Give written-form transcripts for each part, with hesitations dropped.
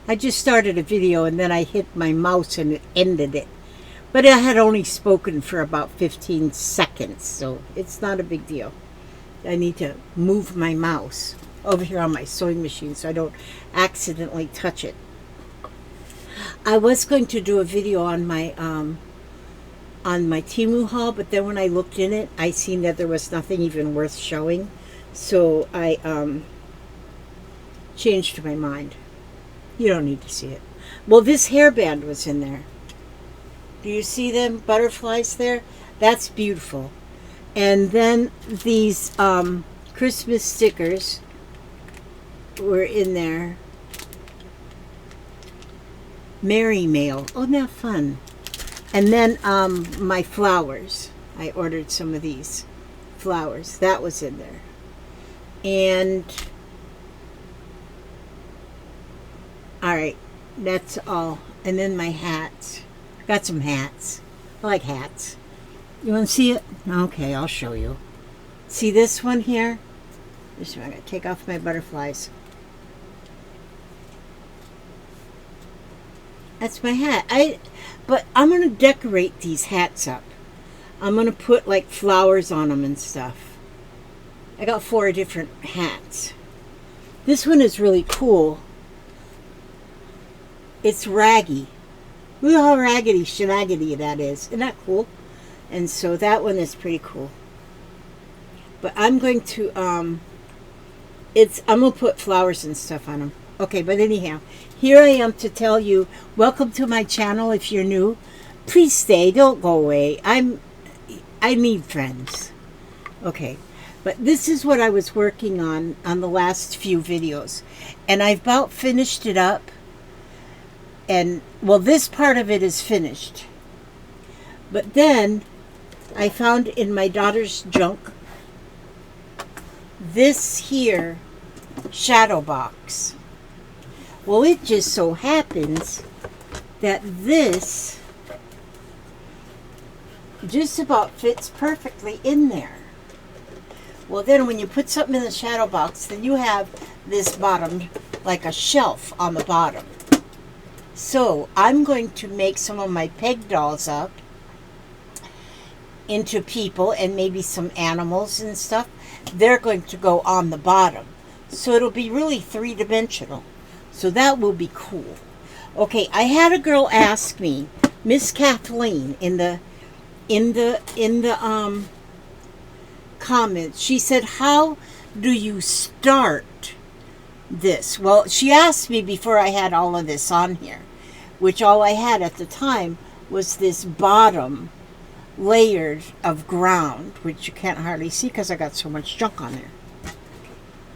I just started a video and then I hit my mouse and it ended it. But I had only spoken for about 15 seconds, so it's not a big deal. I need to move my mouse over here on my sewing machine so I don't accidentally touch it. I was going to do a video on my Temu haul, but then when I looked in it, I seen that there was nothing even worth showing. So I changed my mind. You don't need to see it. Well, this hairband was in there. Do you see them butterflies there? That's beautiful. And then these Christmas stickers were in there. Merry Mail. Oh, isn't that fun? And then my flowers. I ordered some of these flowers. That was in there. And all right, that's all. And then my hats. Got some hats. I like hats. You want to see it? Okay, I'll show you. See this one here? This one. I got to take off my butterflies. That's my hat. But I'm going to decorate these hats up. I'm going to put like flowers on them and stuff. I got 4 different hats. This one is really cool. It's raggy. Look how raggedy shinaggedy that is. Isn't that cool? And so that one is pretty cool. But I'm going to I'm gonna put flowers and stuff on them. Okay, but anyhow, here I am to tell you, welcome to my channel. If you're new, please stay, don't go away. I need friends. Okay, but this is what I was working on the last few videos, and I've about finished it up. And well, this part of it is finished, but then I found in my daughter's junk this here shadow box. Well, it just so happens that this just about fits perfectly in there. Well, then when you put something in the shadow box, then you have this bottom, like a shelf on the bottom. So I'm going to make some of my peg dolls up into people and maybe some animals and stuff. They're going to go on the bottom. So it'll be really 3-dimensional. So that will be cool. Okay, I had a girl ask me, Miss Kathleen, in the comments. She said, "How do you start this?" Well, she asked me before I had all of this on here, which all I had at the time was this bottom layered of ground, which you can't hardly see because I got so much junk on there.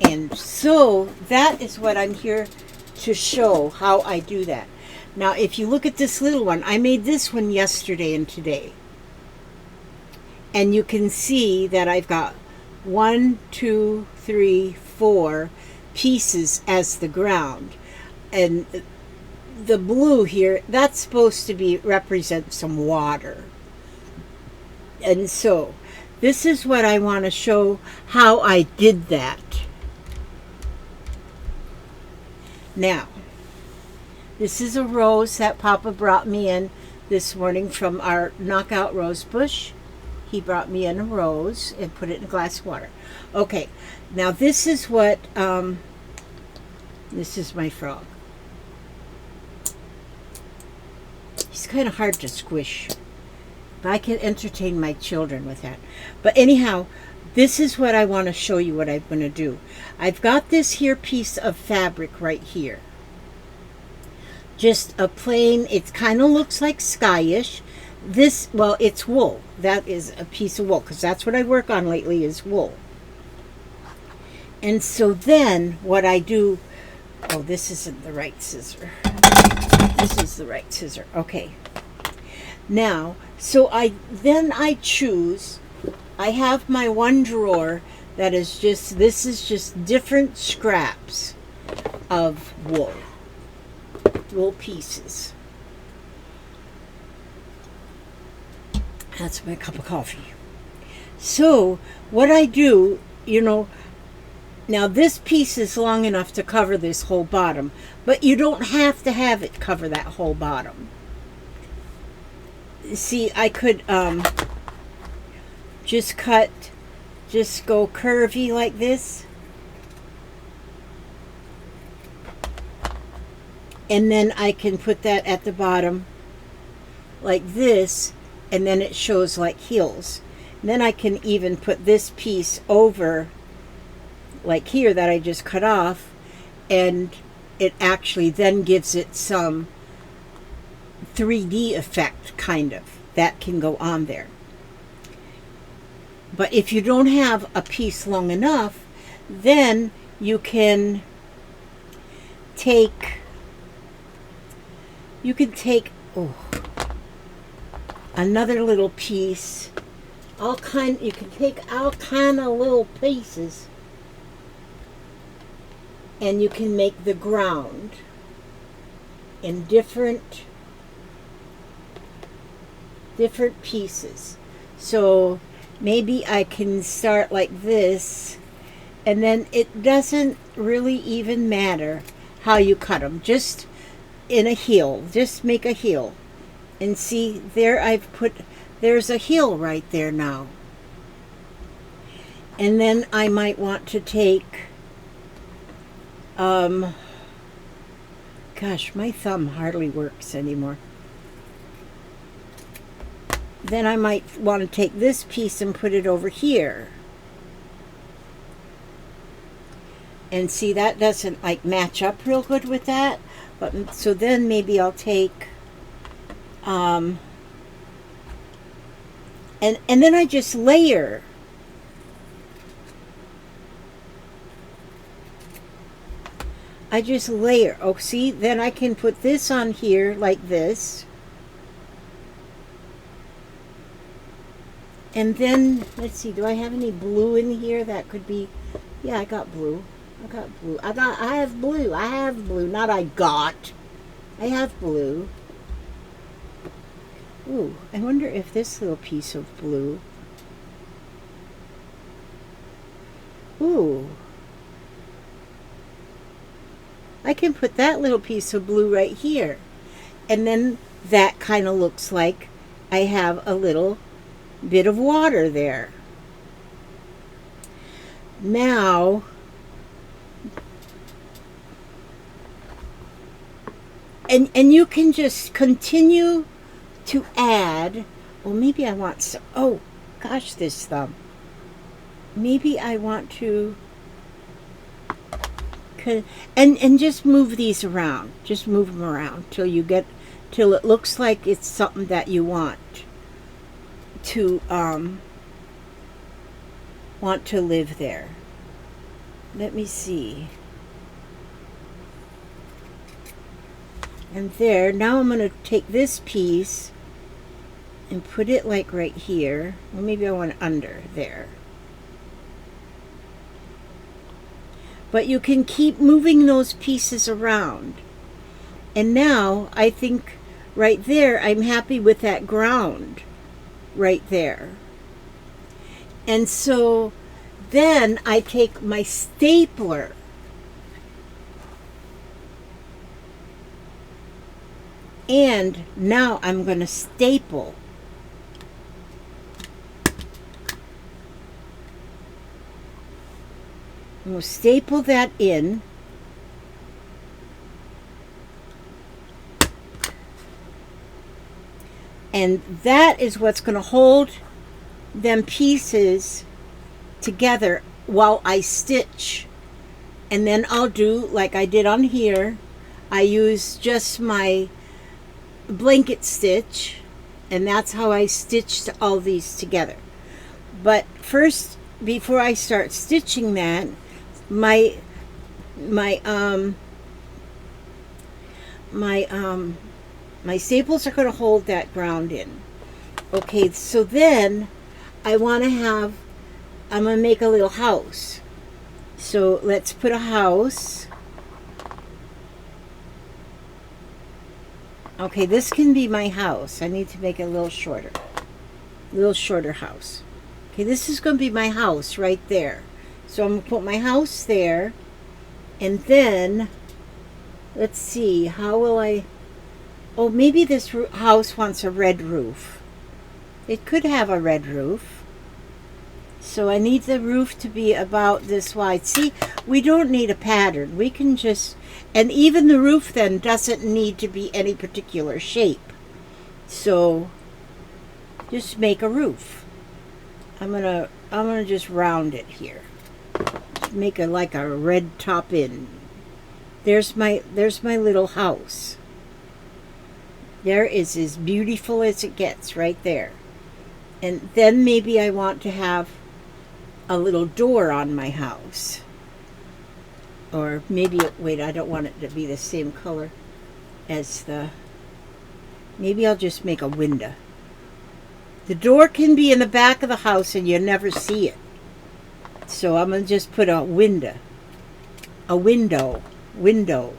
And so that is what I'm here to show, how I do that. Now, if you look at this little one, I made this one yesterday and today. And you can see that I've got 1, 2, 3, 4 pieces as the ground. And the blue here, that's supposed to represent some water. And so this is what I want to show, how I did that. Now, this is a rose that Papa brought me in this morning from our knockout rose bush. He brought me in a rose and put it in a glass of water. Okay, now this is what, this is my frog. He's kind of hard to squish, but I can entertain my children with that. But anyhow, this is what I want to show you what I'm going to do. I've got this here piece of fabric right here. Just a plain, it kind of looks like skyish. This, well, it's wool. That is a piece of wool, because that's what I work on lately is wool. And so then what I do, oh, this isn't the right scissor. This is the right scissor. Okay. Now, so I choose, I have my one drawer that is just, this is just different scraps of wool pieces. That's my cup of coffee. So what I do, you know, Now this piece is long enough to cover this whole bottom, but you don't have to have it cover that whole bottom. See, I could just go curvy like this. And then I can put that at the bottom like this, and then it shows like heels. And then I can even put this piece over like here that I just cut off, and it actually then gives it some 3D effect, kind of, that can go on there. But if you don't have a piece long enough, then you can take another little piece. You can take all kind of little pieces, and you can make the ground in different pieces. So maybe I can start like this, and then it doesn't really even matter how you cut them. Just in a heel, just make a heel. And see, there there's a heel right there now. And then I might want to take, gosh, my thumb hardly works anymore. Then I might want to take this piece and put it over here. And see, that doesn't like match up real good with that. But so then maybe I'll take, and then I just layer. Oh, see, then I can put this on here like this. And then, let's see, do I have any blue in here? That could be, yeah, I got blue. I have blue. I have blue. I have blue. Ooh, I wonder if this little piece of blue. Ooh. I can put that little piece of blue right here. And then that kind of looks like I have a little bit of water there. Now, and you can just continue to add. Well, maybe I want some, oh gosh, this thumb. Maybe I want to, and just move these around. Just move them around till it looks like it's something that you want to live there. Let me see. And there, now I'm going to take this piece and put it like right here. Well, maybe I want it under there. But you can keep moving those pieces around. And now I think right there, I'm happy with that ground right there. And so then I take my stapler and now I'm going to staple. I'm going to staple that in. And that is what's going to hold them pieces together while I stitch. And then I'll do like I did on here. I use just my blanket stitch, and that's how I stitched all these together. But first, before I start stitching that, my staples are going to hold that ground in. Okay, so then I'm going to make a little house. So let's put a house. Okay, this can be my house. I need to make it a little shorter house. Okay, this is going to be my house right there. So I'm going to put my house there. And then, let's see, how will I... Oh, maybe this house wants a red roof. It could have a red roof. So I need the roof to be about this wide. See, we don't need a pattern. We can just... And even the roof then doesn't need to be any particular shape. So just make a roof. I'm gonna just round it here. Make a like a red top in. There's my little house. There is as beautiful as it gets right there. And then maybe I want to have a little door on my house. Or maybe, wait, I don't want it to be the same color as the... Maybe I'll just make a window. The door can be in the back of the house and you never see it. So I'm going to just put a window. A window. Window.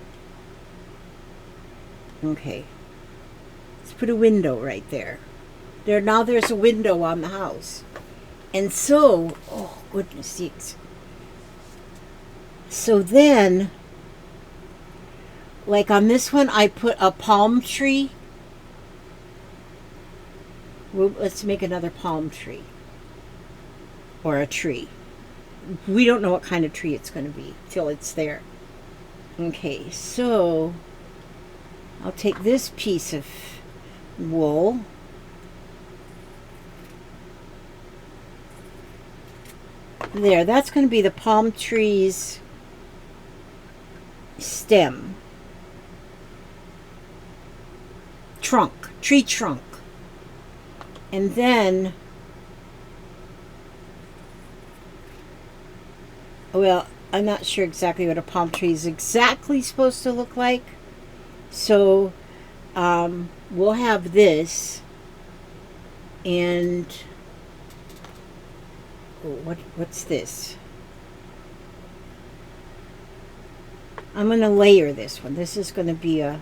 Okay. Let's put a window right there. Now there's a window on the house. And so, oh, goodness sakes. So then, like on this one, I put a palm tree. Well, let's make another palm tree. Or a tree. We don't know what kind of tree it's going to be till it's there. Okay, so I'll take this piece of wool. There, that's going to be the palm tree's stem. Trunk, tree trunk. And then, well, I'm not sure exactly what a palm tree is exactly supposed to look like. So, we'll have this. And, oh, what's this? I'm going to layer this one. This is going to be a...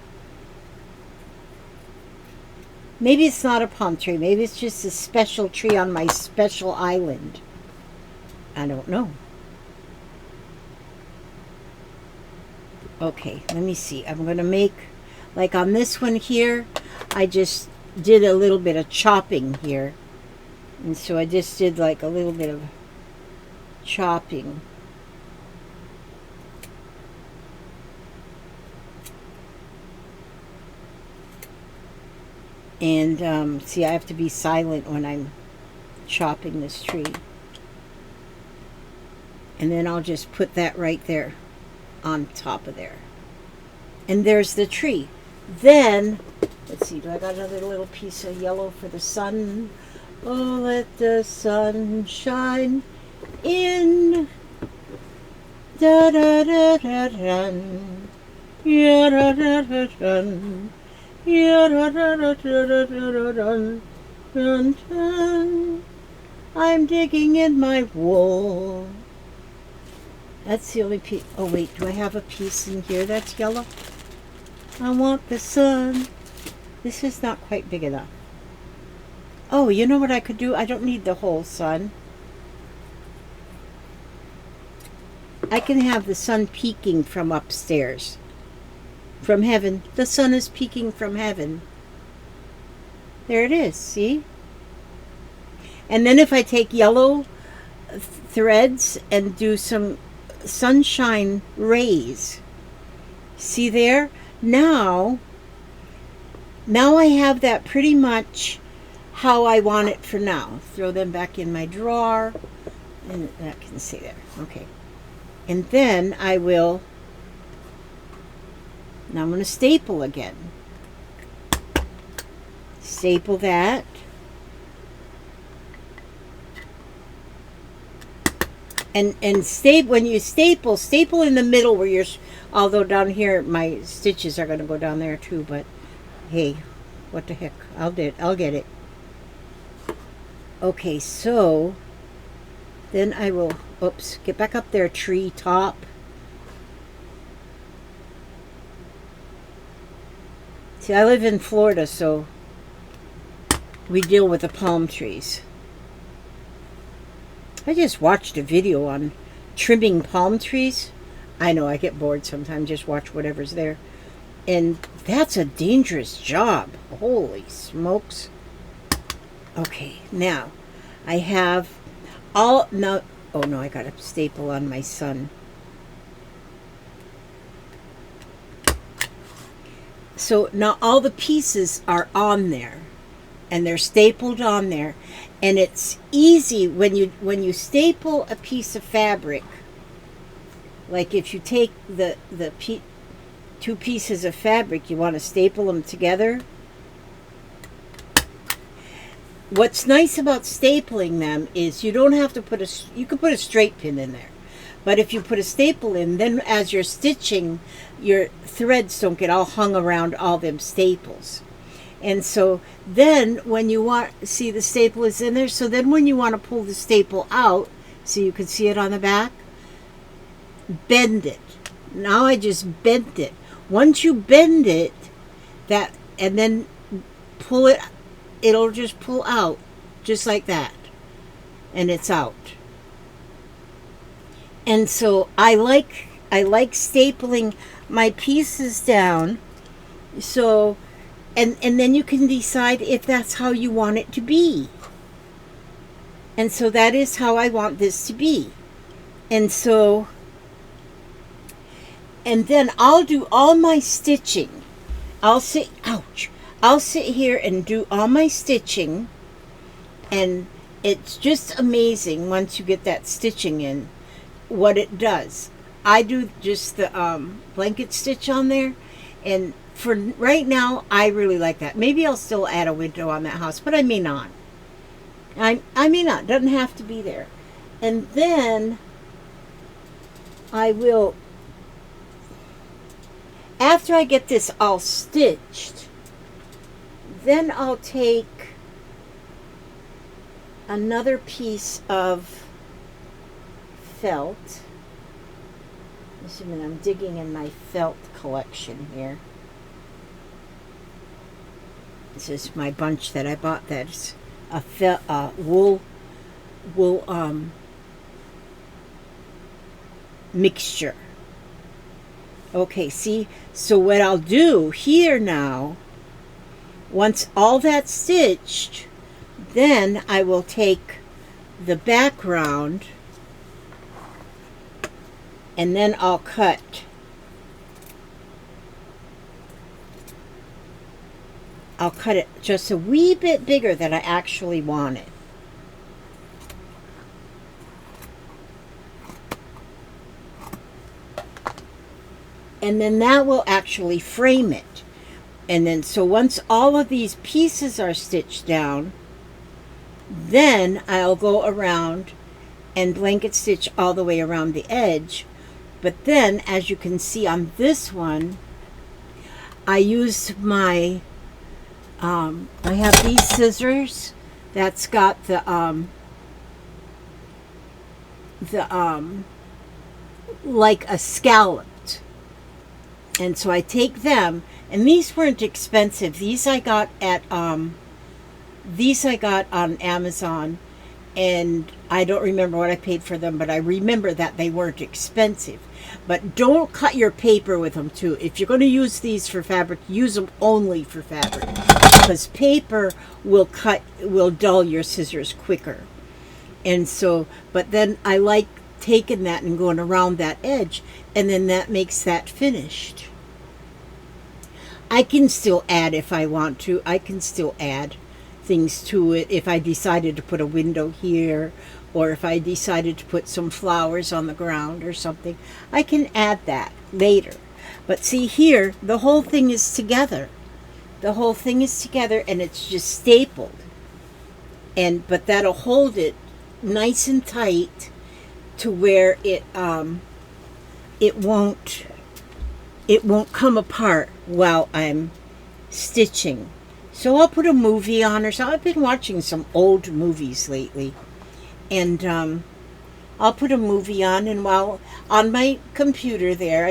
Maybe it's not a palm tree. Maybe it's just a special tree on my special island. I don't know. Okay, let me see. I'm going to make, like on this one here, I just did a little bit of chopping here. And so I just did like a little bit of chopping. And see, I have to be silent when I'm chopping this tree. And then I'll just put that right there on top of there. And there's the tree. Then, let's see, do I got another little piece of yellow for the sun? Oh, let the sun shine in. Da da da da da. Ya da da da da. Ya da da da da da da. Dun dun. I'm digging in my wool. That's the only piece. Oh wait, do I have a piece in here that's yellow? I want the sun. This is not quite big enough. Oh, you know what I could do? I don't need the whole sun. I can have the sun peeking from upstairs. From heaven. The sun is peeking from heaven. There it is, see? And then if I take yellow threads and do some sunshine rays, see there? Now I have that pretty much how I want it for now. Throw them back in my drawer, and that can stay there. Okay. And then I will, now I'm going to staple again. Staple that. And when you staple in the middle where you're, although down here my stitches are going to go down there too, but hey, what the heck, I'll get it. Okay, so then I will, oops, get back up there, tree top. See, I live in Florida, so we deal with the palm trees. I just watched a video on trimming palm trees. I know I get bored sometimes, just watch whatever's there. And that's a dangerous job. Holy smokes. Okay, now I have all, now, oh no, I got a staple on my son. So now all the pieces are on there, and they're stapled on there, and it's easy when you staple a piece of fabric. Like if you take the two pieces of fabric, you want to staple them together. What's nice about stapling them is you don't have to you can put a straight pin in there. But if you put a staple in, then as you're stitching, your threads don't get all hung around all them staples. And so then when you want, see the staple is in there, so then when you want to pull the staple out, so you can see it on the back, bend it. Now I just bent it. Once you bend it, and then pull it, it'll just pull out, just like that. And it's out. And so I like stapling my pieces down. So, and then you can decide if that's how you want it to be. And so that is how I want this to be. And so, and then I'll do all my stitching. I'll sit here and do all my stitching. And it's just amazing once you get that stitching in, what it does. I do just the blanket stitch on there, and for right now I really like that. Maybe I'll still add a window on that house, but I may not. I may not. Doesn't have to be there. And then I will, after I get this all stitched, then I'll take another piece of felt. Just a minute, I'm digging in my felt collection here. This is my bunch that I bought. That's a wool mixture. Okay, see, so what I'll do here now, once all that's stitched, then I will take the background, and then I'll cut it just a wee bit bigger than I actually want it. And then that will actually frame it. And then so once all of these pieces are stitched down, then I'll go around and blanket stitch all the way around the edge. But then, as you can see on this one, I used my, I have these scissors that's got like a scalloped. And so I take them, and these weren't expensive. These I got on Amazon, and I don't remember what I paid for them, but I remember that they weren't expensive. But don't cut your paper with them too. If you're going to use these for fabric, use them only for fabric, because paper will dull your scissors quicker. And so, but then I like taking that and going around that edge, and then that makes that finished. I can still add if I want to. I can still add things to it if I decided to put a window here, or if I decided to put some flowers on the ground or something. I can add that later. But see here, the whole thing is together. The whole thing is together, and it's just stapled. But that'll hold it nice and tight to where it won't come apart while I'm stitching. So I'll put a movie on or something. I've been watching some old movies lately. And I'll put a movie on, and while on my computer there,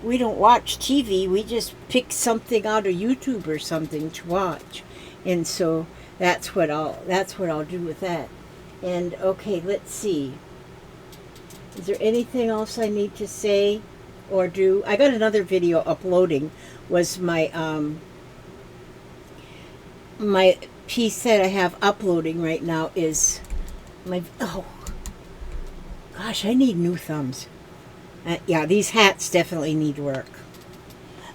we don't watch TV. We just pick something out of YouTube or something to watch. And so that's what I'll do with that. And okay, let's see. Is there anything else I need to say or do? I got another video uploading. Was my piece that I have uploading right now is my, oh gosh, I need new thumbs. Yeah, these hats definitely need work.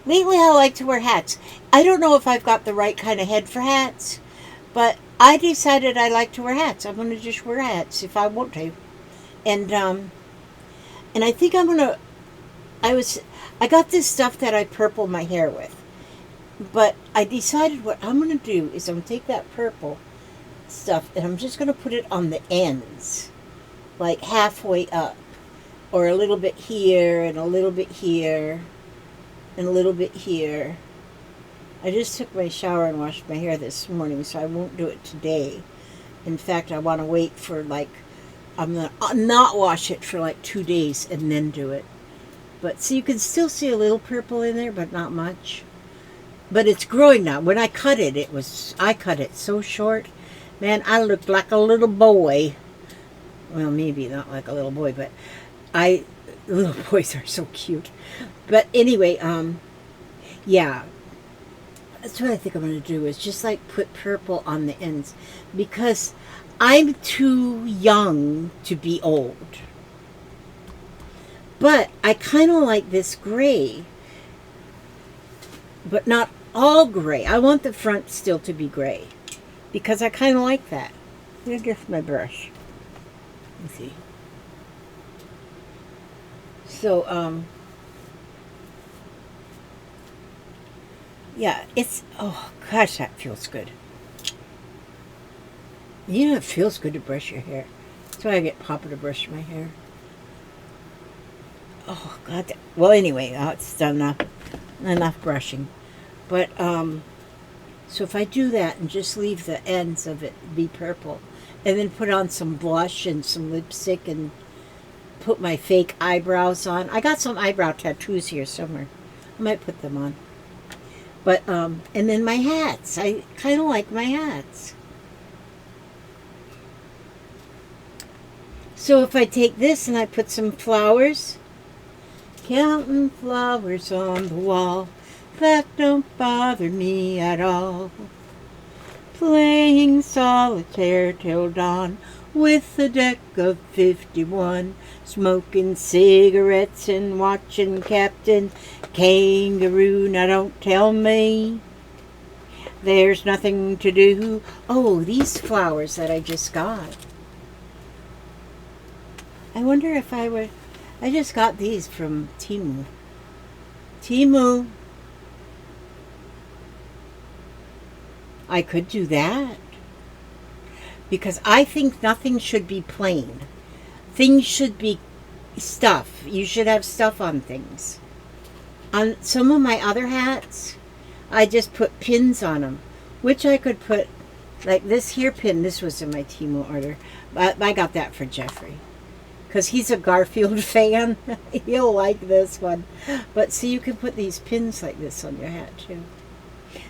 Lately I like to wear hats. I don't know if I've got the right kind of head for hats, but I decided I like to wear hats. I'm going to just wear hats if I want to. And I think I'm going to, I got this stuff that I purple my hair with. But I decided what I'm going to do is I'm going to take that purple stuff and I'm just going to put it on the ends. Like halfway up. Or a little bit here and a little bit here and a little bit here. I just took my shower and washed my hair this morning, so I won't do it today. In fact, I want to wait for I'm going to not wash it for 2 days and then do it. But see, you can still see a little purple in there, but not much. But it's growing now. When I cut it, I cut it so short. Man, I looked like a little boy. Well, maybe not like a little boy, but little boys are so cute. But anyway, yeah. That's what I think I'm going to do is just put purple on the ends. Because I'm too young to be old. But I kind of like this gray. But not all gray. I want the front still to be gray. Because I kind of like that. Here's just my brush. Let's see. So, yeah, oh gosh, that feels good. You know, it feels good to brush your hair. That's why I get Papa to brush my hair. Oh, God. Well, anyway, it's done enough brushing. But, so if I do that and just leave the ends of it be purple, and then put on some blush and some lipstick and put my fake eyebrows on. I got some eyebrow tattoos here somewhere. I might put them on. But, and then my hats. I kind of like my hats. So if I take this and I put some flowers, counting flowers on the wall, that don't bother me at all. Playing solitaire till dawn with a deck of 51, smoking cigarettes and watching Captain Kangaroo. Now don't tell me there's nothing to do. Oh, these flowers that I just got. I wonder if I just got these from Temu. Temu. I could do that. Because I think nothing should be plain. Things should be stuff. You should have stuff on things. On some of my other hats, I just put pins on them. Which I could put, like this here pin. This was in my Temu order. But I got that for Jeffrey. Because he's a Garfield fan. He'll like this one. But see, you can put these pins like this on your hat too.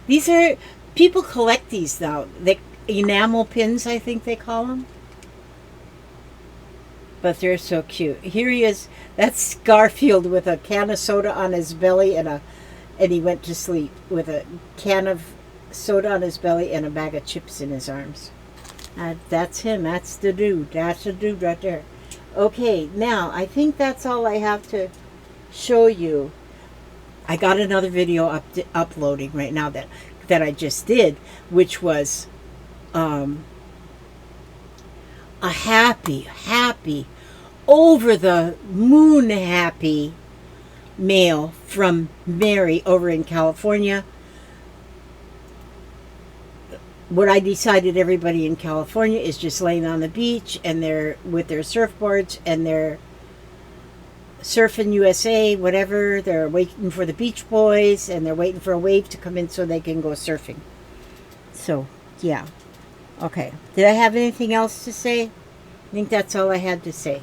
These are, people collect these now. Enamel pins, I think they call them. But they're so cute. Here he is. That's Garfield with a can of soda on his belly and he went to sleep with a can of soda on his belly and a bag of chips in his arms. That's him. That's the dude. That's the dude right there. Okay, now I think that's all I have to show you. I got another video uploading right now that I just did, which was a happy, over the moon happy mail from Mary over in California. What I decided, everybody in California is just laying on the beach and they're with their surfboards and they're surfing USA, whatever. They're waiting for the beach boys and they're waiting for a wave to come in so they can go surfing. So, yeah. Okay. Did I have anything else to say? I think that's all I had to say.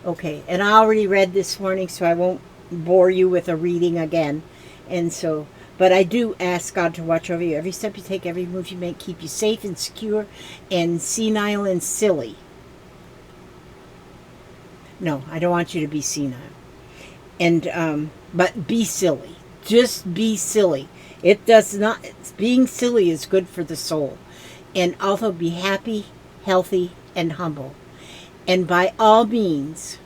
Okay. And I already read this morning, so I won't bore you with a reading again. And so, but I do ask God to watch over you. Every step you take, every move you make, keep you safe and secure and senile and silly. No, I don't want you to be senile. And but be silly. Just be silly. It does not. Being silly is good for the soul, and also be happy, healthy, and humble. And by all means,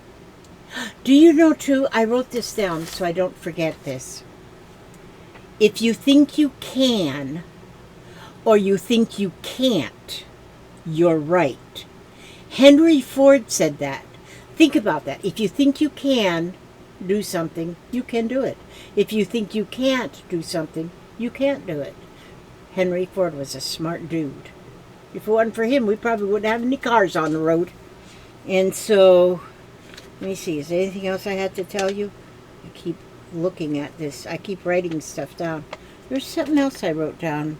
do you know too? I wrote this down so I don't forget this. If you think you can, or you think you can't, you're right. Henry Ford said that. Think about that. If you think you can do something, you can do it. If you think you can't do something, you can't do it. Henry Ford was a smart dude. If it wasn't for him, we probably wouldn't have any cars on the road. And so, let me see, is there anything else I had to tell you? I keep looking at this. I keep writing stuff down. There's something else I wrote down.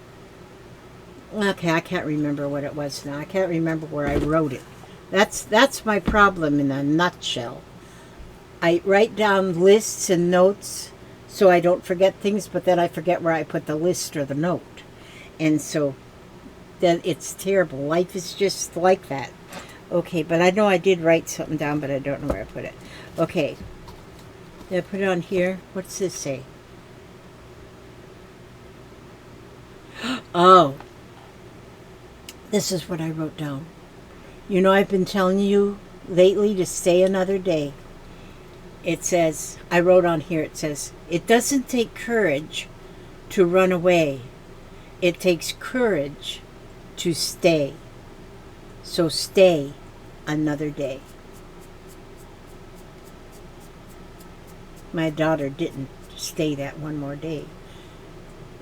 Okay, I can't remember what it was now. I can't remember where I wrote it. That's my problem in a nutshell. I write down lists and notes so I don't forget things, but then I forget where I put the list or the note. And so then it's terrible. Life is just like that. Okay, but I know I did write something down, but I don't know where I put it. Okay. Did I put it on here? What's this say? Oh. This is what I wrote down. You know, I've been telling you lately to stay another day. It says, I wrote on here, it says, it doesn't take courage to run away. It takes courage to stay. So stay another day. My daughter didn't stay that one more day.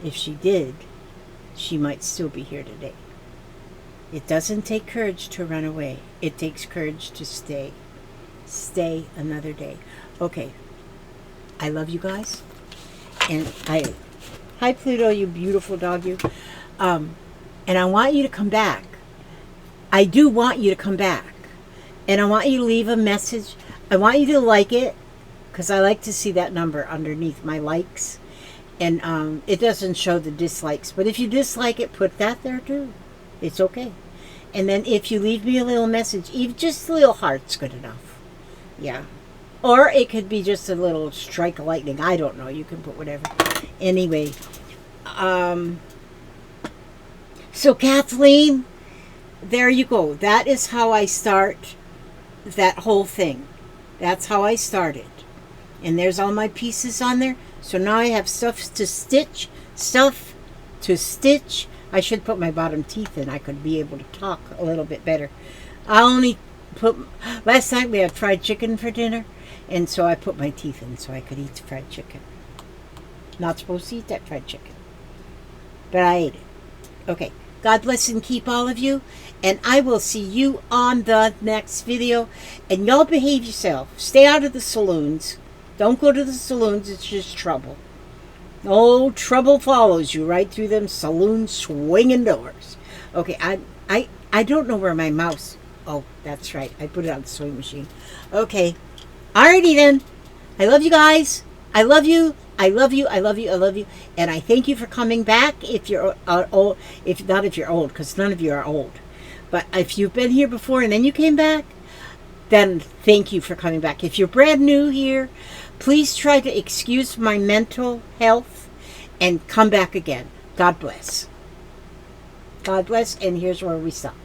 If she did, she might still be here today. It doesn't take courage to run away. It takes courage to stay. Stay another day. Okay. I love you guys. And hi Pluto, you beautiful dog, you. And I want you to come back. I do want you to come back. And I want you to leave a message. I want you to like it, because I like to see that number underneath my likes. And it doesn't show the dislikes. But if you dislike it, put that there too. It's okay. And then if you leave me a little message, even just a little heart's good enough. Yeah. Or it could be just a little strike of lightning. I don't know. You can put whatever. Anyway. So Kathleen, there you go. That is how I start that whole thing. That's how I started. And there's all my pieces on there. So now I have stuff to stitch. I should put my bottom teeth in. I could be able to talk a little bit better. I only put... Last night we had fried chicken for dinner. And so I put my teeth in so I could eat fried chicken. Not supposed to eat that fried chicken. But I ate it. Okay. God bless and keep all of you. And I will see you on the next video. And y'all behave yourself. Stay out of the saloons. Don't go to the saloons. It's just trouble. Oh, trouble follows you right through them saloon swinging doors. Okay, I don't know where my mouse... Oh, that's right. I put it on the sewing machine. Okay. Alrighty then. I love you guys. I love you. I love you. I love you. I love you. And I thank you for coming back if you're old. If not if you're old, because none of you are old. But if you've been here before and then you came back, then thank you for coming back. If you're brand new here, please try to excuse my mental health and come back again. God bless. God bless, and here's where we stop.